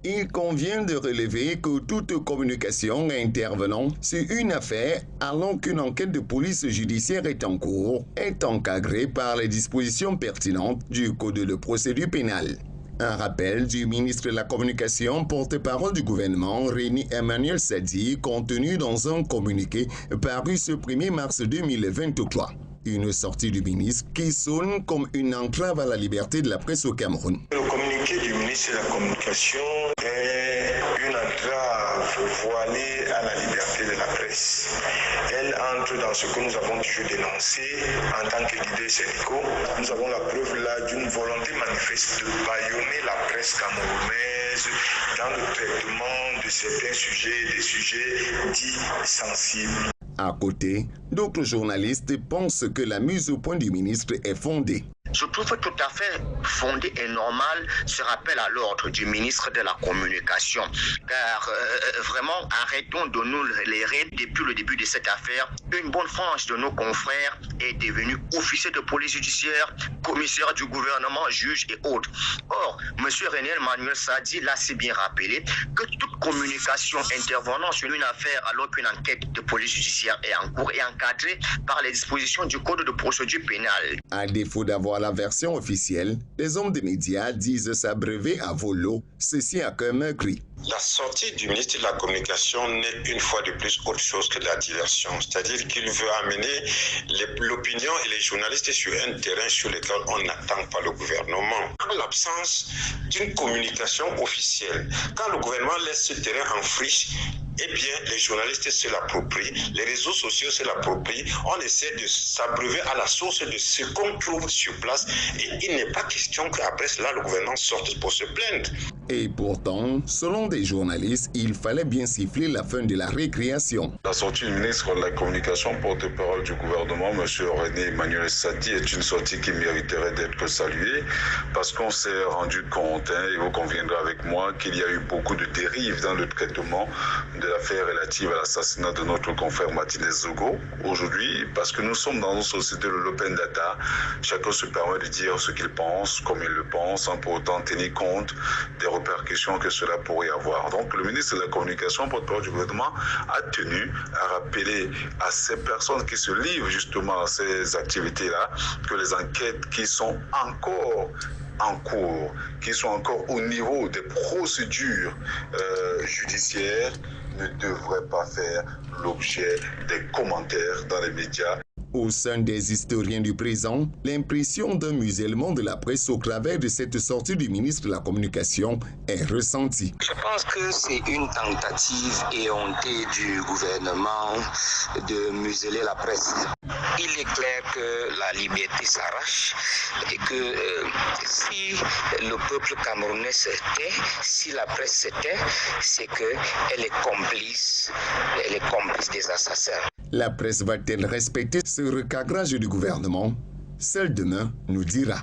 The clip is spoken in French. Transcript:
Il convient de relever que toute communication intervenant sur une affaire alors qu'une enquête de police judiciaire est en cours est encadrée par les dispositions pertinentes du Code de procédure pénale. Un rappel du ministre de la Communication, porte-parole du gouvernement, René Emmanuel Sadi, contenu dans un communiqué paru ce 1er mars 2023. Une sortie du ministre qui sonne comme une entrave à la liberté de la presse au Cameroun. Le communiqué du ministre de la Communication est une entrave voilée à la liberté de la presse. Elle entre dans ce que nous avons toujours dénoncé en tant que leaders syndicaux. Nous avons la preuve là d'une volonté manifeste de bâillonner la presse camerounaise dans le traitement de certains sujets, des sujets dits sensibles. À côté, d'autres journalistes pensent que la mise au point du ministre est fondée. Je trouve tout à fait fondé et normal ce rappel à l'ordre du ministre de la Communication. Car vraiment, arrêtons de nous leurrer depuis le début de cette affaire. Une bonne frange de nos confrères est devenue officier de police judiciaire, commissaire du gouvernement, juge et autres. Or, M. René Emmanuel Sadi l'a si bien rappelé que toute communication intervenant sur une affaire alors qu'une enquête de police judiciaire est en cours est encadrée par les dispositions du Code de procédure pénale. À défaut d'avoir la version officielle, les hommes des médias disent s'abreuver à volo, ceci a comme un cri. La sortie du ministre de la Communication n'est une fois de plus autre chose que de la diversion. C'est-à-dire qu'il veut amener l'opinion et les journalistes sur un terrain sur lequel on n'attend pas le gouvernement. En l'absence d'une communication officielle, quand le gouvernement laisse ce terrain en friche, eh bien, les journalistes se l'approprient, les réseaux sociaux se l'approprient, on essaie de s'abreuver à la source de ce qu'on trouve sur place et il n'est pas question qu'après cela, le gouvernement sorte pour se plaindre. Et pourtant, selon des journalistes, il fallait bien siffler la fin de la récréation. La sortie du ministre de la Communication, porte-parole du gouvernement, M. René Emmanuel Sadi, est une sortie qui mériterait d'être saluée parce qu'on s'est rendu compte, et vous conviendrez avec moi, qu'il y a eu beaucoup de dérives dans le traitement de l'affaire relative à l'assassinat de notre confrère Martinez Zogo. Aujourd'hui, parce que nous sommes dans une société de l'open data, chacun se permet de dire ce qu'il pense, comme il le pense, sans pour autant tenir compte des répercussions que cela pourrait avoir. Donc le ministre de la Communication, porte-parole du gouvernement, a tenu à rappeler à ces personnes qui se livrent justement à ces activités-là que les enquêtes qui sont encore en cours, qui sont encore au niveau des procédures judiciaires, ne devraient pas faire l'objet des commentaires dans les médias. Au sein des historiens du présent, l'impression d'un musellement de la presse au travers de cette sortie du ministre de la Communication est ressentie. Je pense que c'est une tentative éhontée du gouvernement de museler la presse. Il est clair que la liberté s'arrache et que si le peuple camerounais se tait, si la presse se tait, c'est qu'elle est complice des assassins. La presse va-t-elle respecter ce recadrage du gouvernement? Seul demain nous dira.